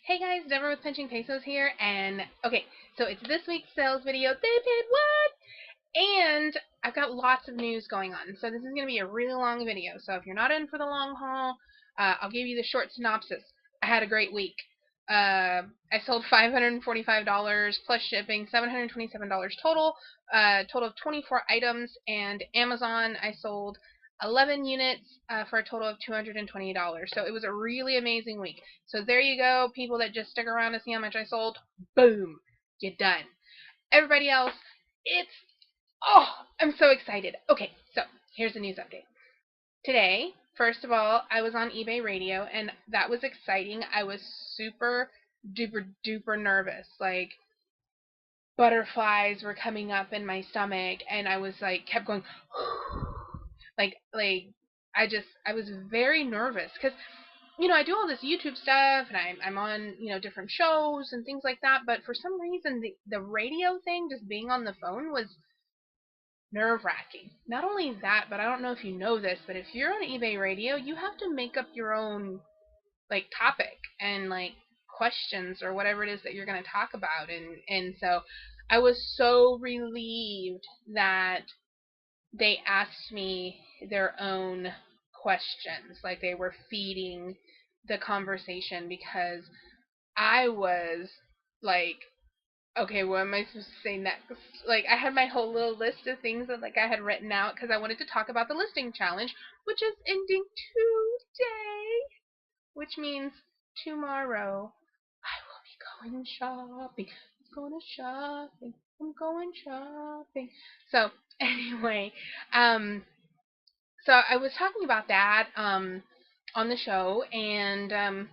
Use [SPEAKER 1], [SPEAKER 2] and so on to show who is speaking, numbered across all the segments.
[SPEAKER 1] Hey guys, Deborah with Pinching Pesos here, and okay, so it's this week's sales video. They paid what? And I've got lots of news going on, so this is going to be a really long video. So if you're not in for the long haul, I'll give you the short synopsis. I had a great week. I sold $545 plus shipping, $727 total, total of 24 items, and Amazon I sold 11 units for a total of $220. So it was a really amazing week. So there you go, people that just stick around to see how much I sold. Boom, you're done. Everybody else, I'm so excited. Okay, so here's the news update. Today, first of all, I was on eBay radio, and that was exciting. I was super duper duper nervous. Like, butterflies were coming up in my stomach, and I was like, kept going, like I was very nervous because I do all this YouTube stuff and I'm on different shows and things like that, but for some reason the radio thing, just being on the phone, was nerve-wracking. Not only that, but I don't know if you know this, but if you're on eBay radio, you have to make up your own like topic and like questions or whatever it is that you're going to talk about, and so I was so relieved that they asked me their own questions, like they were feeding the conversation, because I was like, okay, what am I supposed to say next? Like, I had my whole little list of things that like I had written out because I wanted to talk about the listing challenge, which is ending today, which means tomorrow I will be going shopping. I'm going shopping. So anyway, so I was talking about that on the show, and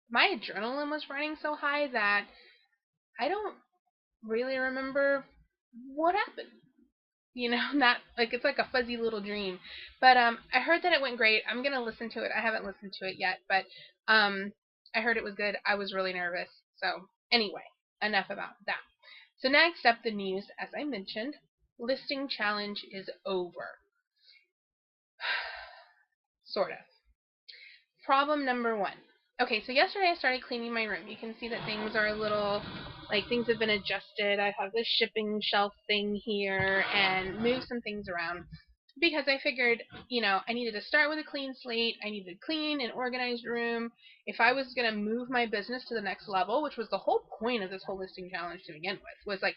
[SPEAKER 1] my adrenaline was running so high that I don't really remember what happened. Not like, it's like a fuzzy little dream. But I heard that it went great. I'm gonna listen to it. I haven't listened to it yet, but I heard it was good. I was really nervous. So anyway, enough about that. So next up, the news. As I mentioned, listing challenge is over. Sort of. Problem number one. Okay, so yesterday I started cleaning my room. You can see that things are a little, like, things have been adjusted. I have this shipping shelf thing here and moved some things around because I figured, I needed to start with a clean slate. I needed a clean and organized room. If I was going to move my business to the next level, which was the whole point of this whole listing challenge to begin with, was like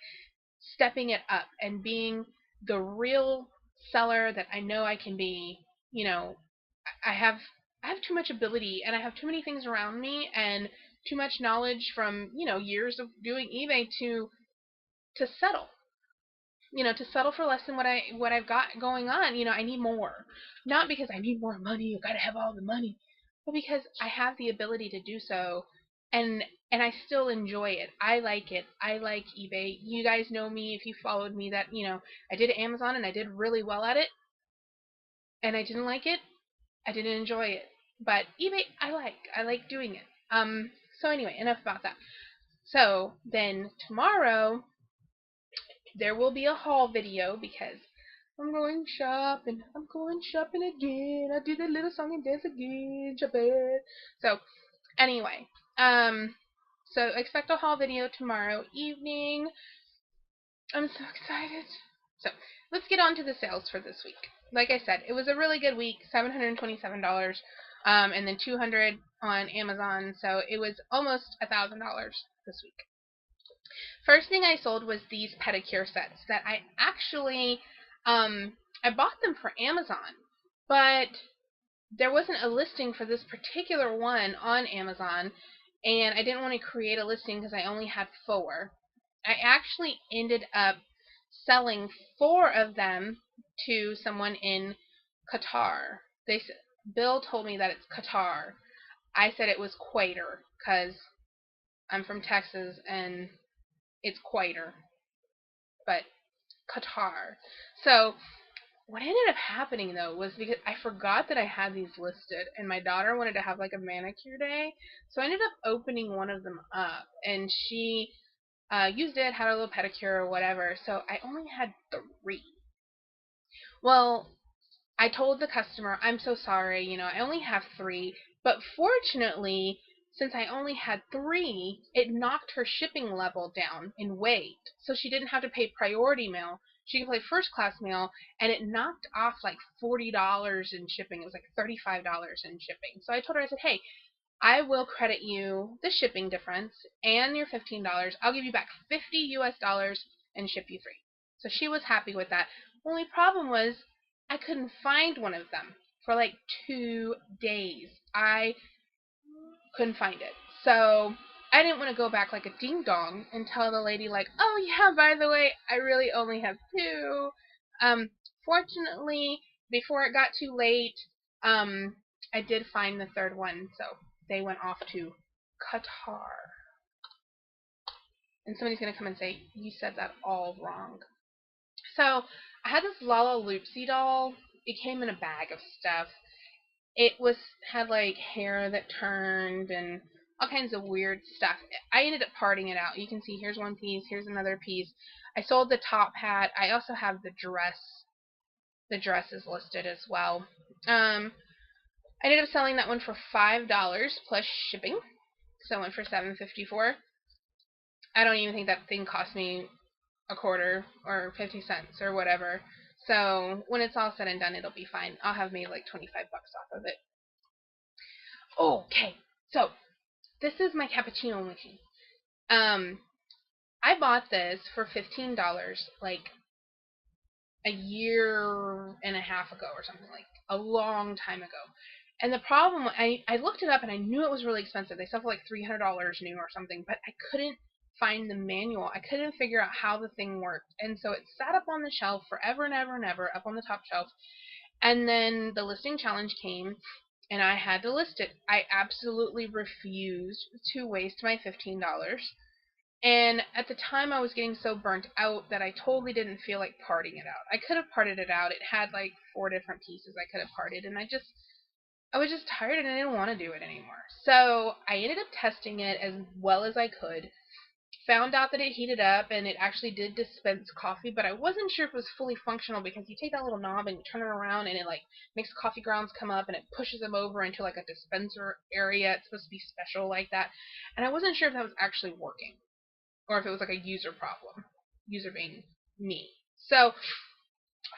[SPEAKER 1] stepping it up and being the real seller that I know I can be. I have too much ability, and I have too many things around me and too much knowledge from years of doing eBay to settle. To settle for less than what I've got going on. I need more, not because I need more money. You gotta have all the money, but because I have the ability to do so, and I still enjoy it. I like it. I like eBay. You guys know me if you followed me that I did Amazon and I did really well at it, and I didn't like it. I didn't enjoy it. But eBay, I like doing it. So anyway, enough about that. So then tomorrow there will be a haul video because I'm going shopping. I'm going shopping again. I do the little song and dance again. Shopping. So anyway, so expect a haul video tomorrow evening. I'm so excited. So let's get on to the sales for this week. Like I said, it was a really good week. $727, and then $200 on Amazon. So it was almost $1,000 this week. First thing I sold was these pedicure sets that I actually I bought them for Amazon, but there wasn't a listing for this particular one on Amazon, and I didn't want to create a listing because I only had 4. I actually ended up selling 4 of them to someone in Qatar. Bill told me that it's Qatar. I said it was Quater because I'm from Texas and it's Quater, but Qatar. So what ended up happening though was, because I forgot that I had these listed, and my daughter wanted to have like a manicure day, so I ended up opening one of them up, and she used it, had a little pedicure or whatever. So I only had 3. Well, I told the customer, I'm so sorry, I only have 3, but fortunately since I only had 3, it knocked her shipping level down in weight. So she didn't have to pay priority mail. She could pay first class mail, and it knocked off like $40 in shipping. It was like $35 in shipping. So I told her, I said, hey, I will credit you the shipping difference and your $15. I'll give you back $50 and ship you 3. So she was happy with that. Only problem was I couldn't find one of them for like 2 days. I couldn't find it. So I didn't want to go back like a ding dong and tell the lady like, oh yeah, by the way, I really only have 2. Um, Fortunately, before it got too late, I did find the 3rd one, so they went off to Qatar. And somebody's gonna come and say, you said that all wrong. So I had this Lalaloopsy doll. It came in a bag of stuff. It had like hair that turned and all kinds of weird stuff. I ended up parting it out. You can see here's one piece, here's another piece. I sold the top hat. I also have the dress. The dress is listed as well. I ended up selling that one for $5 plus shipping. So I went for $7.54. I don't even think that thing cost me a quarter or 50 cents or whatever. So when it's all said and done, it'll be fine. I'll have made like 25 bucks off of it. Okay, so this is my cappuccino machine. I bought this for $15 like a year and a half ago or something, like a long time ago. And the problem, I looked it up and I knew it was really expensive. They sell for like $300 new or something, but I couldn't find the manual. I couldn't figure out how the thing worked. And so it sat up on the shelf forever and ever and ever, up on the top shelf. And then the listing challenge came, and I had to list it. I absolutely refused to waste my $15. And at the time, I was getting so burnt out that I totally didn't feel like parting it out. I could have parted it out. It had like 4 different pieces I could have parted, and I was just tired and I didn't want to do it anymore. So I ended up testing it as well as I could. Found out that it heated up and it actually did dispense coffee, but I wasn't sure if it was fully functional because you take that little knob and you turn it around and it like makes coffee grounds come up and it pushes them over into like a dispenser area. It's supposed to be special like that. And I wasn't sure if that was actually working or if it was like a user problem, user being me. So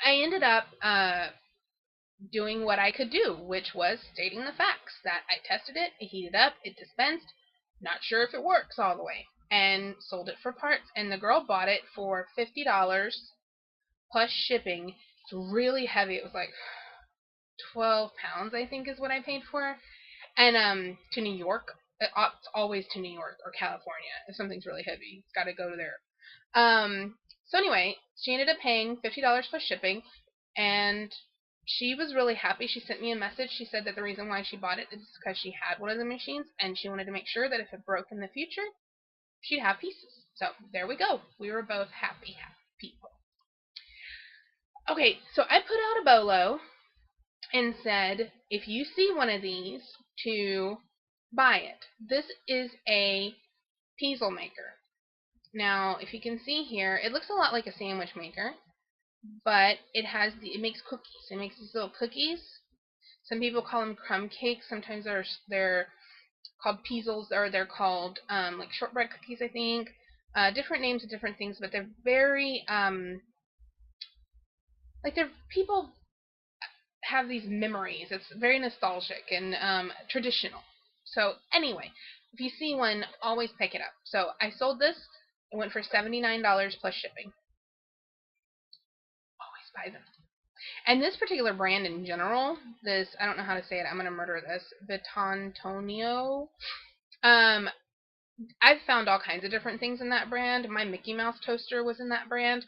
[SPEAKER 1] I ended up doing what I could do, which was stating the facts that I tested it, it heated up, it dispensed, not sure if it works all the way, and sold it for parts. And the girl bought it for $50 plus shipping. It's really heavy. It was like 12 pounds, I think, is what I paid for it. And to New York. It's always to New York or California. If something's really heavy, it's got to go to there. So anyway, she ended up paying $50 plus shipping, and she was really happy. She sent me a message. She said that the reason why she bought it is because she had one of the machines, and she wanted to make sure that if it broke in the future, she'd have pieces. So there we go. We were both happy people. Okay, so I put out a bolo and said, if you see one of these, to buy it. This is a pizzle maker. Now, if you can see here, it looks a lot like a sandwich maker, but it makes cookies. It makes these little cookies. Some people call them crumb cakes. Sometimes they're called pizzles, or they're called like shortbread cookies, I think. Different names of different things, but they're very people have these memories. It's very nostalgic and traditional. So anyway, if you see one, always pick it up. So I sold this. It went for $79 plus shipping. Always buy them. And this particular brand in general, I don't know how to say it. I'm going to murder this. Vitantonio. I've found all kinds of different things in that brand. My Mickey Mouse toaster was in that brand.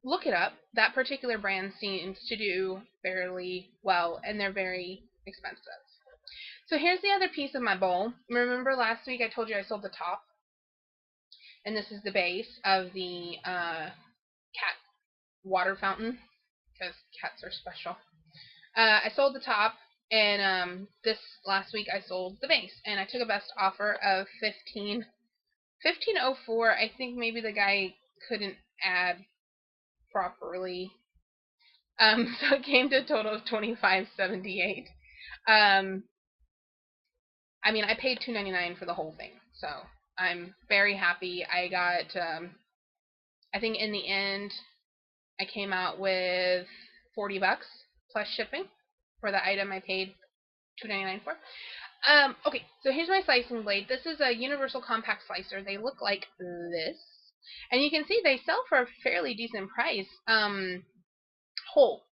[SPEAKER 1] Look it up. That particular brand seems to do fairly well, and they're very expensive. So here's the other piece of my bowl. Remember last week I told you I sold the top? And this is the base of the cat water fountain, because cats are special. I sold the top, and this last week I sold the base, and I took a best offer of $15.04. I think maybe the guy couldn't add properly, so it came to a total of $25.78. I mean, I paid $2.99 for the whole thing, so I'm very happy. I got, I think in the end, I came out with $40 plus shipping for the item I paid $2.99 for. Okay, so here's my slicing blade. This is a universal compact slicer. They look like this. And you can see they sell for a fairly decent price, whole.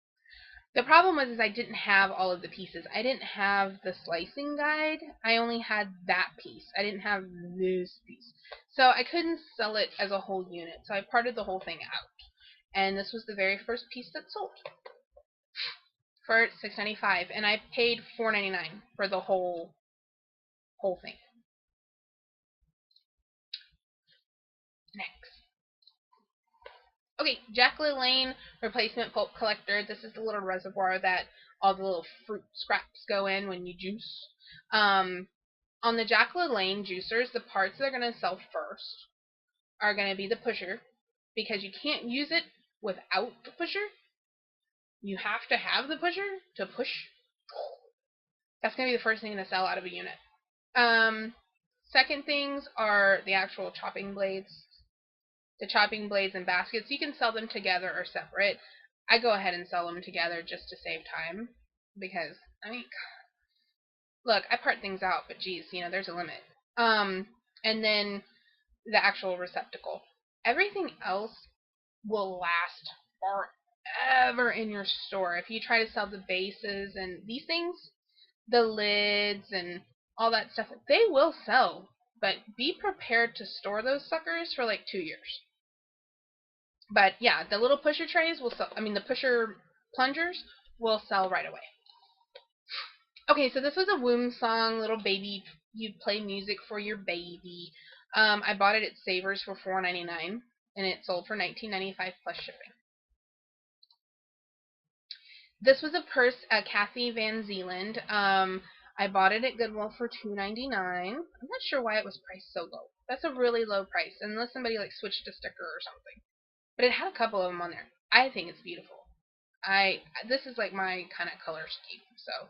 [SPEAKER 1] The problem was is I didn't have all of the pieces. I didn't have the slicing guide. I only had that piece. I didn't have this piece. So I couldn't sell it as a whole unit. So I parted the whole thing out. And this was the very first piece that sold for $6.95, and I paid $4.99 for the whole thing. Next. Okay, Jack LaLanne replacement pulp collector. This is the little reservoir that all the little fruit scraps go in when you juice. On the Jack LaLanne juicers, the parts that are going to sell first are going to be the pusher, because you can't use it without the pusher. You have to have the pusher to push. That's going to be the first thing to sell out of a unit. Second things are the actual chopping blades. The chopping blades and baskets. You can sell them together or separate. I go ahead and sell them together just to save time, because, I mean, look, I part things out, but geez, you know, there's a limit. And then the actual receptacle. Everything else will last forever in your store. If you try to sell the bases and these things, the lids and all that stuff, they will sell, but be prepared to store those suckers for like 2 years. But yeah, the little pusher trays will sell. I mean, the pusher plungers will sell right away. Okay, so this was a womb song, little baby. You play music for your baby. I bought it at Savers for $4.99, and it sold for $19.95 plus shipping. This was a purse, Kathy Van Zeeland. I bought it at Goodwill for $2.99. I'm not sure why it was priced so low. That's a really low price, unless somebody like switched a sticker or something. But it had a couple of them on there. I think it's beautiful. This is like my kind of color scheme. So,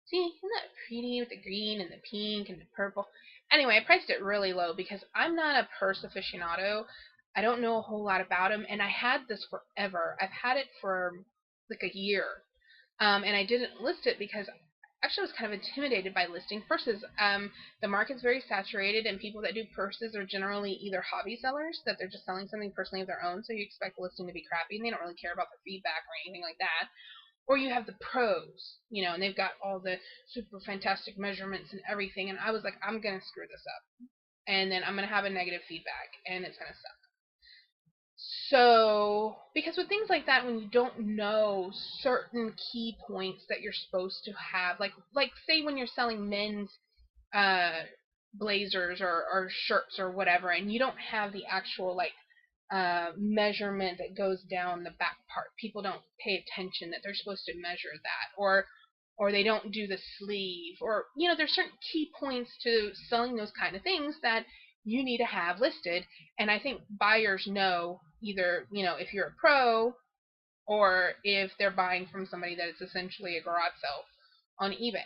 [SPEAKER 1] see, isn't that pretty with the green and the pink and the purple? Anyway, I priced it really low because I'm not a purse aficionado. I don't know a whole lot about them, and I had this forever. I've had it for like a year. And I didn't list it because actually I was kind of intimidated by listing purses. The market's very saturated, and people that do purses are generally either hobby sellers, that they're just selling something personally of their own, so you expect the listing to be crappy, and they don't really care about the feedback or anything like that. Or you have the pros, you know, and they've got all the super fantastic measurements and everything, and I was like, I'm going to screw this up. And then I'm going to have a negative feedback, and it's going to suck. So, because with things like that, when you don't know certain key points that you're supposed to have, like say when you're selling men's blazers or shirts or whatever, and you don't have the actual like measurement that goes down the back part, people don't pay attention that they're supposed to measure that, or they don't do the sleeve, or you know, there's certain key points to selling those kind of things that you need to have listed. And I think buyers know, either, you know, if you're a pro or if they're buying from somebody that is essentially a garage sale on eBay.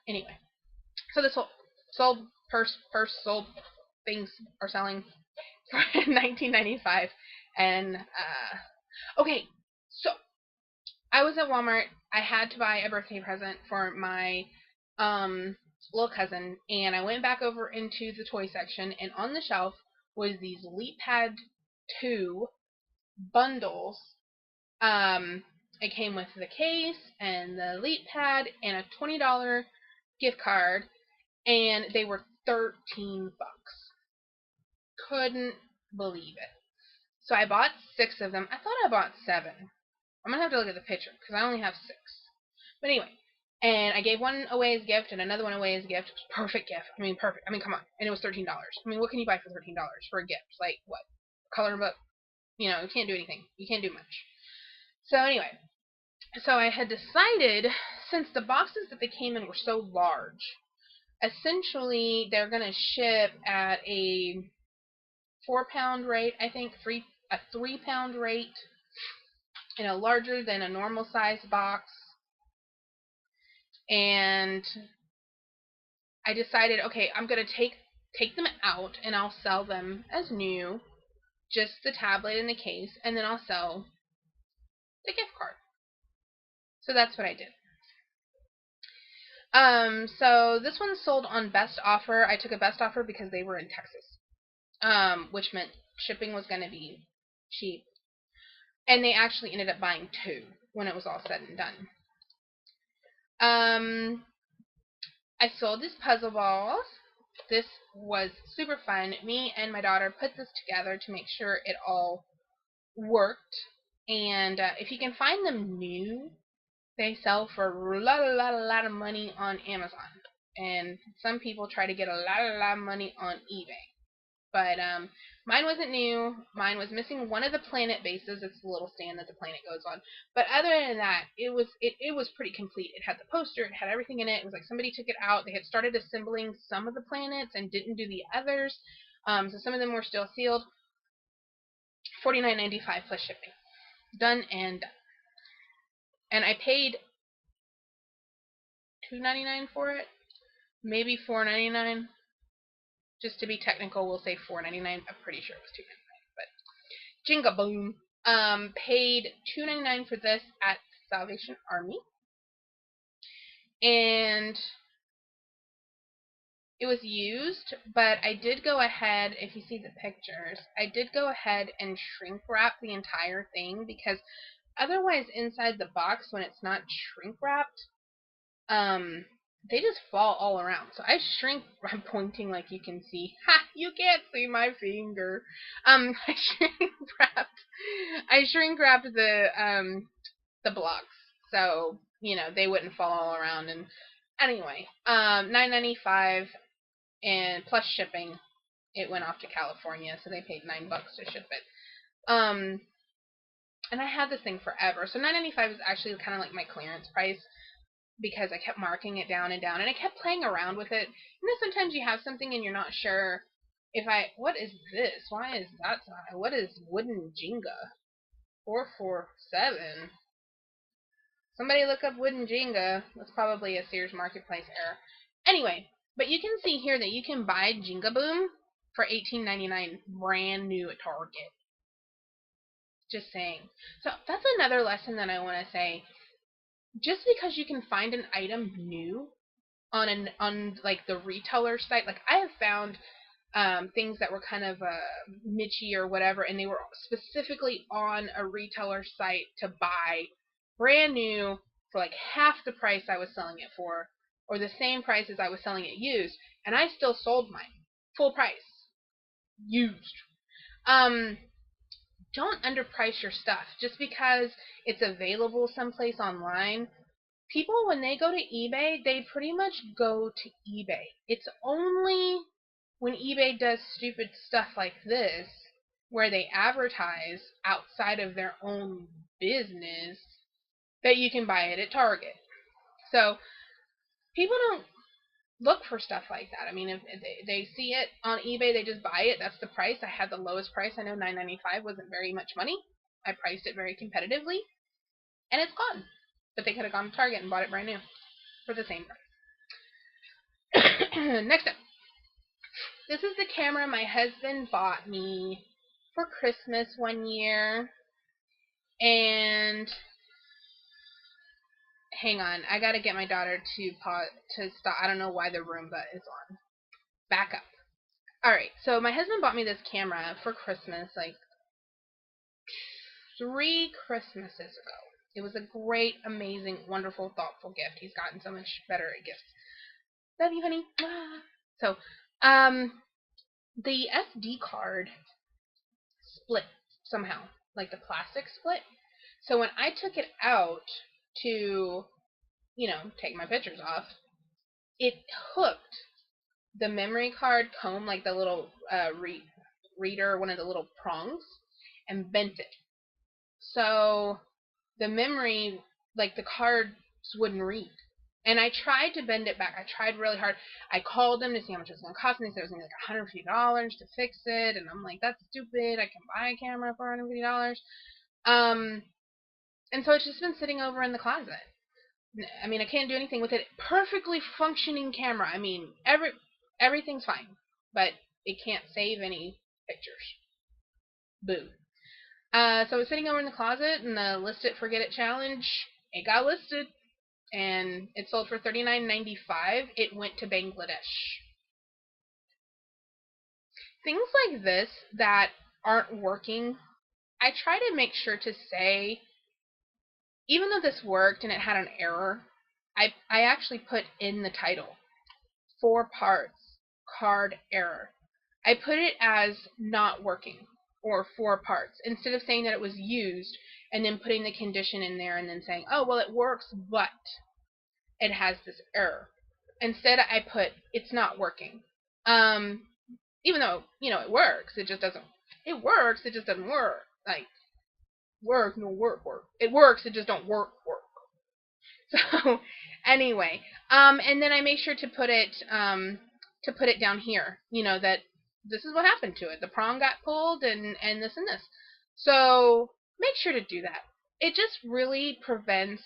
[SPEAKER 1] Anyway, so this whole sold purse sold things are selling for $19.95. And okay, so I was at Walmart. I had to buy a birthday present for my little cousin, and I went back over into the toy section, and on the shelf was these LeapPad 2 bundles. It came with the case and the LeapPad and a $20 gift card, and they were $13. Couldn't believe it. So I bought 6 of them. I thought I bought 7. I'm gonna have to look at the picture because I only have 6. But anyway, and I gave one away as a gift and another one away as a gift. It was a perfect gift. I mean, perfect. I mean, come on. And it was $13. I mean, what can you buy for $13 for a gift? Like, what? Coloring book? You know, you can't do anything. You can't do much. So anyway, so I had decided, since the boxes that they came in were so large, essentially they're going to ship at a 4-pound rate, I think, a 3-pound rate, you know, larger than a normal size box. And I decided, okay, I'm going to take them out and I'll sell them as new, just the tablet and the case, and then I'll sell the gift card. So that's what I did. So this one sold on best offer. I took a best offer because they were in Texas, which meant shipping was going to be cheap. And they actually ended up buying 2 when it was all said and done. I sold these puzzle balls. This was super fun. Me and my daughter put this together to make sure it all worked. And if you can find them new, they sell for a lot of money on Amazon. And some people try to get a lot of money on eBay. But mine wasn't new. Mine was missing one of the planet bases. It's the little stand that the planet goes on. But other than that, it was pretty complete. It had the poster. It had everything in it. It was like somebody took it out. They had started assembling some of the planets and didn't do the others. So some of them were still sealed. $49.95 plus shipping. Done and done. And I paid $2.99 for it. Maybe $4.99. Just to be technical, we'll say $4.99. I'm pretty sure it was $2.99. But Jinga Boom. Paid $2.99 for this at Salvation Army. And it was used, but I did go ahead, if you see the pictures, I did go ahead and shrink wrap the entire thing, because otherwise inside the box, when it's not shrink wrapped, they just fall all around. So I I'm pointing like you can see. Ha! You can't see my finger. I shrink wrapped the blocks, so they wouldn't fall all around. And anyway, $9.95 and plus shipping. It went off to California, so they paid $9 to ship it. And I had this thing forever, so $9.95 is actually kind of like my clearance price, because I kept marking it down and down, and I kept playing around with it. Sometimes you have something and you're not sure what is this? Why is that? What is wooden Jenga? 447. Somebody look up wooden Jenga. That's probably a Sears Marketplace error. Anyway, but you can see here that you can buy Jenga Boom for $18.99 brand new at Target. Just saying. So that's another lesson that I want to say. Just because you can find an item new on like the retailer site, like I have found things that were kind of niche or whatever, and they were specifically on a retailer site to buy brand new for like half the price I was selling it for, or the same price as I was selling it used, and I still sold mine full price used. Don't underprice your stuff just because it's available someplace online. People, when they go to eBay, they pretty much go to eBay. It's only when eBay does stupid stuff like this, where they advertise outside of their own business, that you can buy it at Target. So people don't look for stuff like that. I mean, if they see it on eBay, they just buy it. That's the price. I had the lowest price. I know $9.95 wasn't very much money. I priced it very competitively, and it's gone. But they could have gone to Target and bought it brand new for the same price. Next up. This is the camera my husband bought me for Christmas one year. And hang on, I gotta get my daughter to stop. I don't know why the Roomba is on. Back up. Alright, so my husband bought me this camera for Christmas, like 3 Christmases ago. It was a great, amazing, wonderful, thoughtful gift. He's gotten so much better at gifts. Love you, honey. So, the SD card split somehow, like the plastic split. So when I took it out to, take my pictures off, it hooked the memory card comb, like the little reader, one of the little prongs, and bent it. So the memory, like the cards wouldn't read. And I tried to bend it back. I tried really hard. I called them to see how much it was going to cost me. They said it was going to be like $150 to fix it. And I'm like, that's stupid. I can buy a camera for $150. And so it's just been sitting over in the closet. I mean, I can't do anything with it. Perfectly functioning camera. I mean, everything's fine, but it can't save any pictures. Boo. So I was sitting over in the closet, and the list it, forget it challenge, it got listed, and it sold for $39.95. It went to Bangladesh. Things like this that aren't working, I try to make sure to say, even though this worked and it had an error, I actually put in the title, 4 parts, card error. I put it as not working, or 4 parts, instead of saying that it was used and then putting the condition in there and then saying, oh, well, it works, but it has this error. Instead, I put, it's not working. Even though, it works, it just doesn't, it works, it just doesn't work. Like, work, no work. It works, it just don't work. So, anyway, and then I make sure to put it down here, that this is what happened to it. The prong got pulled and this and this. So, make sure to do that. It just really prevents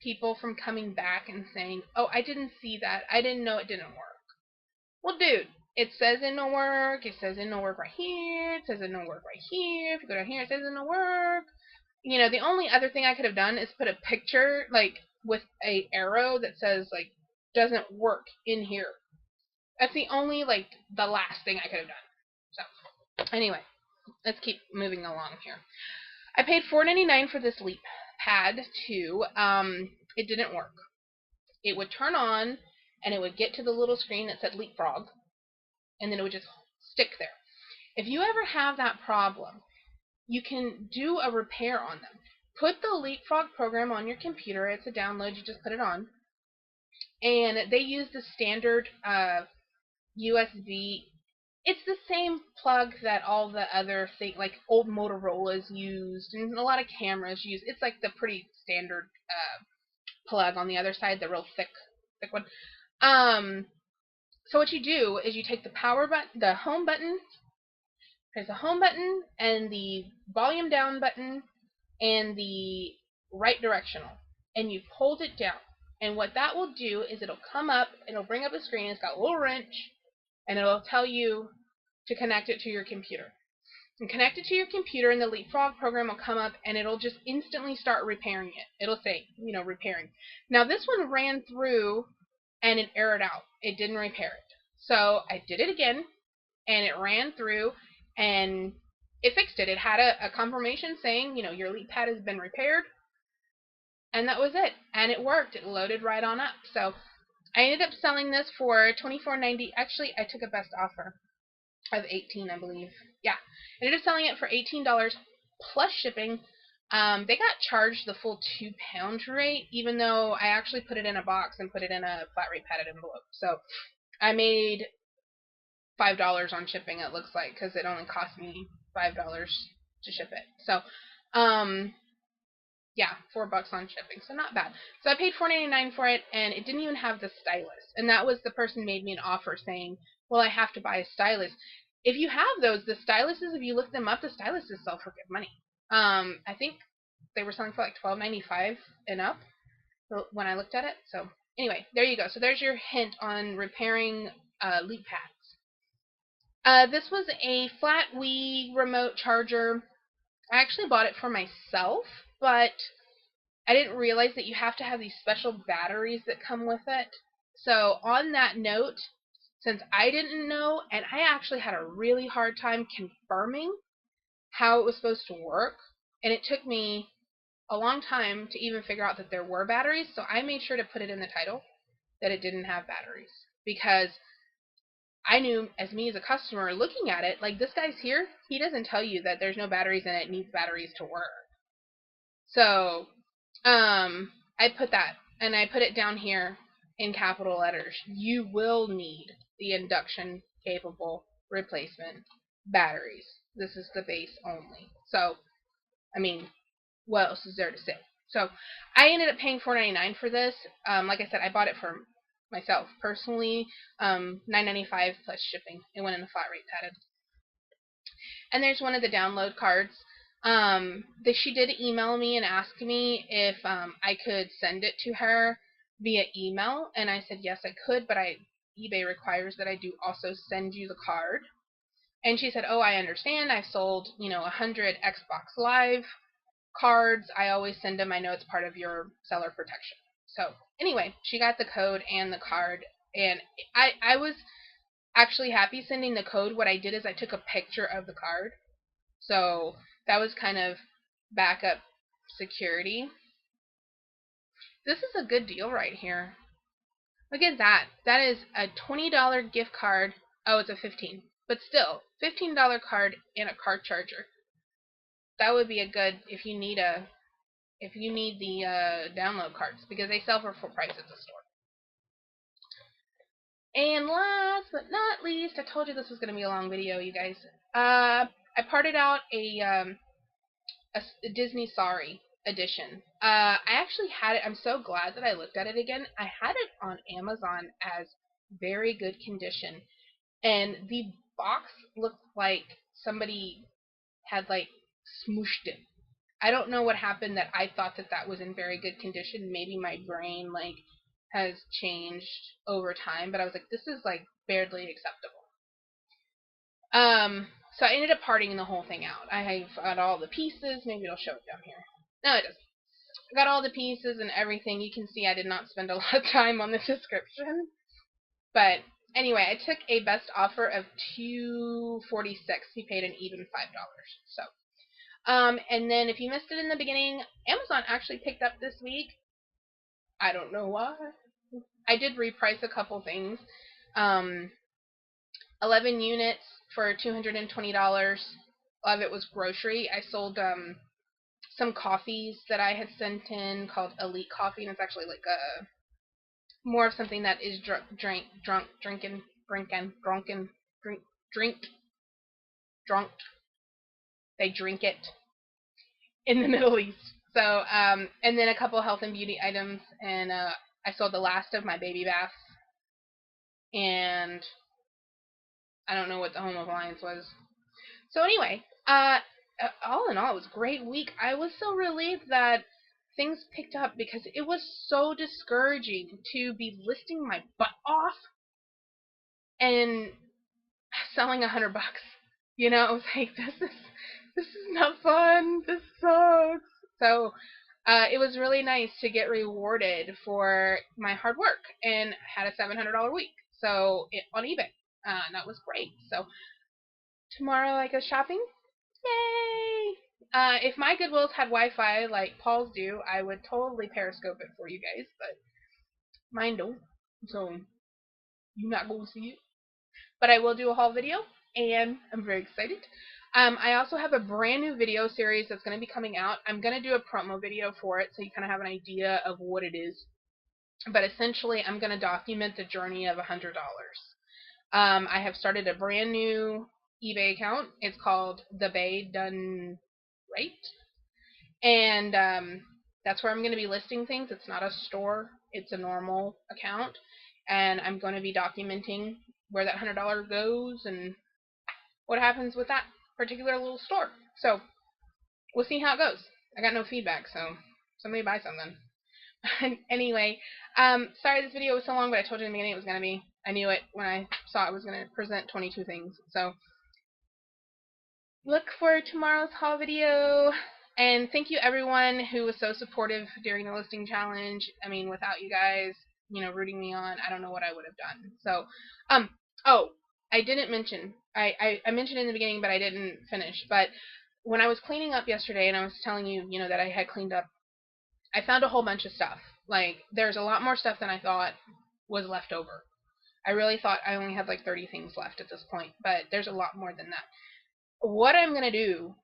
[SPEAKER 1] people from coming back and saying, oh, I didn't see that. I didn't know it didn't work. Well, dude, it says it no work. It says it no work right here. It says it no work right here. If you go down here, it says it no work. The only other thing I could have done is put a picture, like, with a arrow that says, like, doesn't work in here. That's the only, like, the last thing I could have done. So, anyway, let's keep moving along here. I paid $4.99 for this Leap Pad 2. It didn't work. It would turn on, and it would get to the little screen that said Leapfrog, and then it would just stick there. If you ever have that problem, you can do a repair on them. Put the Leapfrog program on your computer. It's a download. You just put it on. And they use the standard USB. It's the same plug that all the other things, like old Motorola's used, and a lot of cameras use. It's like the pretty standard plug on the other side, the real thick one. So what you do is you take the power button, the home button, there's the home button and the volume down button and the right directional, and you hold it down. And what that will do is it'll come up, it'll bring up a screen, it's got a little wrench, and it'll tell you to connect it to your computer. And connect it to your computer, and the Leapfrog program will come up, and it'll just instantly start repairing it. It'll say, repairing. Now this one ran through, and it errored out. It didn't repair it. So I did it again, and it ran through, and it fixed it. It had a confirmation saying, your Leap Pad has been repaired, and that was it. And it worked. It loaded right on up. So I ended up selling this for $24.90. Actually, I took a best offer of $18, I believe. Yeah, I ended up selling it for $18 plus shipping. They got charged the full £2 rate, even though I actually put it in a box and put it in a flat rate padded envelope. So I made $5 on shipping, it looks like, because it only cost me $5 to ship it. So, yeah, $4 on shipping, so not bad. So I paid $4.99 for it, and it didn't even have the stylus. And that was the person made me an offer saying, well, I have to buy a stylus. If you have those, the styluses, if you look them up, the styluses sell for good money. I think they were selling for like $12.95 and up when I looked at it. So anyway, there you go. So there's your hint on repairing Leap Pads. This was a flat Wii Remote Charger. I actually bought it for myself, but I didn't realize that you have to have these special batteries that come with it. So on that note, since I didn't know, and I actually had a really hard time confirming how it was supposed to work, and it took me a long time to even figure out that there were batteries, so I made sure to put it in the title that it didn't have batteries, because I knew, as me as a customer looking at it, like this guy's here, he doesn't tell you that there's no batteries and it needs batteries to work. So, I put that, and I put it down here in capital letters. You will need the induction capable replacement batteries. This is the base only. So, I mean, what else is there to say? So, I ended up paying $4.99 for this. Like I said, I bought it for myself personally, $9.95 plus shipping. It went in the flat rate padded. And there's one of the download cards. She did email me and ask me if I could send it to her via email, and I said yes, I could, but eBay requires that I do also send you the card. And she said, oh, I understand. I've sold, 100 Xbox Live cards. I always send them. I know it's part of your seller protection. So anyway, she got the code and the card, and I was actually happy sending the code. What I did is I took a picture of the card. So that was kind of backup security. This is a good deal right here. Look at that. That is a $20 gift card. Oh, it's a $15. But still, $15 card and a car charger. That would be a good if you need the download cards, because they sell for full price at the store. And last but not least, I told you this was going to be a long video, you guys. I parted out a Disney Sorry edition. I actually had it. I'm so glad that I looked at it again. I had it on Amazon as very good condition, and the box looked like somebody had smooshed it. I don't know what happened that I thought that was in very good condition. Maybe my brain has changed over time, but I was like, this is barely acceptable. So I ended up parting the whole thing out. I have got all the pieces. Maybe it'll show it down here. No, it doesn't. I got all the pieces and everything. You can see I did not spend a lot of time on the description. But anyway, I took a best offer of $246. He paid an even $5. So, and then if you missed it in the beginning, Amazon actually picked up this week. I don't know why. I did reprice a couple things. 11 units for $220. A lot of it was grocery. I sold some coffees that I had sent in called Elite Coffee, and it's actually more of something that is drunk. They drink it in the Middle East. So, and then a couple health and beauty items, and I sold the last of my baby baths, and I don't know what the Home Appliance was. So anyway, all in all, it was a great week. I was so relieved that things picked up, because it was so discouraging to be listing my butt off and selling $100. You know, it was like, this is not fun. This sucks. So it was really nice to get rewarded for my hard work, and had a $700 week. So on eBay, that was great. So tomorrow I go shopping. Yay! If my Goodwills had Wi-Fi like Paul's do, I would totally Periscope it for you guys, but mine don't, so you're not going to see it. But I will do a haul video, and I'm very excited. I also have a brand new video series that's going to be coming out. I'm going to do a promo video for it, so you kind of have an idea of what it is. But essentially, I'm going to document the journey of $100. I have started a brand new eBay account. It's called The Bay Done Right, and that's where I'm going to be listing things. It's not a store, it's a normal account, and I'm going to be documenting where that $100 goes and what happens with that particular little store. So we'll see how it goes. I got no feedback, so somebody buy something. Anyway, sorry this video was so long, but I told you in the beginning it was going to be. I knew it when I saw it was going to present 22 things. So look for tomorrow's haul video. And thank you everyone who was so supportive during the listing challenge. I mean, without you guys, rooting me on, I don't know what I would have done. So, oh, I didn't mention, I mentioned in the beginning, but I didn't finish. But when I was cleaning up yesterday, and I was telling you, that I had cleaned up, I found a whole bunch of stuff. There's a lot more stuff than I thought was left over. I really thought I only had 30 things left at this point, but there's a lot more than that. What I'm going to do,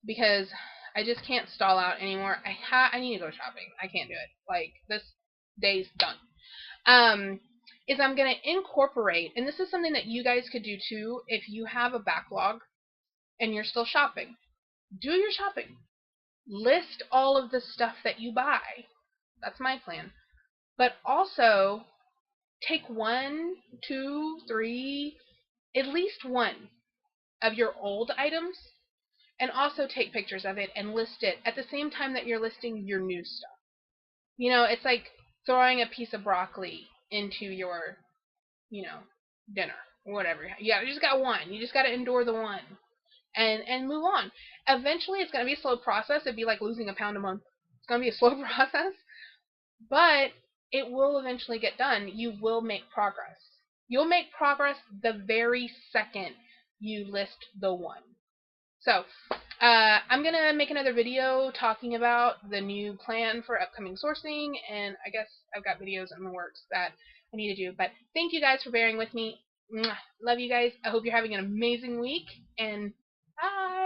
[SPEAKER 1] because I just can't stall out anymore, I need to go shopping. I can't do it. This day's done. Is I'm going to incorporate, and this is something that you guys could do too, if you have a backlog and you're still shopping. Do your shopping. List all of the stuff that you buy. That's my plan. But also, take 1, 2, 3, at least one of your old items, and also take pictures of it and list it at the same time that you're listing your new stuff. You know, it's like throwing a piece of broccoli into your, you know, dinner or whatever. You just got one. You just got to endure the one and move on. Eventually, it's going to be a slow process. It'd be like losing a pound a month. It's going to be a slow process, but it will eventually get done. You will make progress. You'll make progress the very second you list the one. So, I'm going to make another video talking about the new plan for upcoming sourcing, and I guess I've got videos in the works that I need to do. But thank you guys for bearing with me. Mwah. Love you guys. I hope you're having an amazing week, and bye!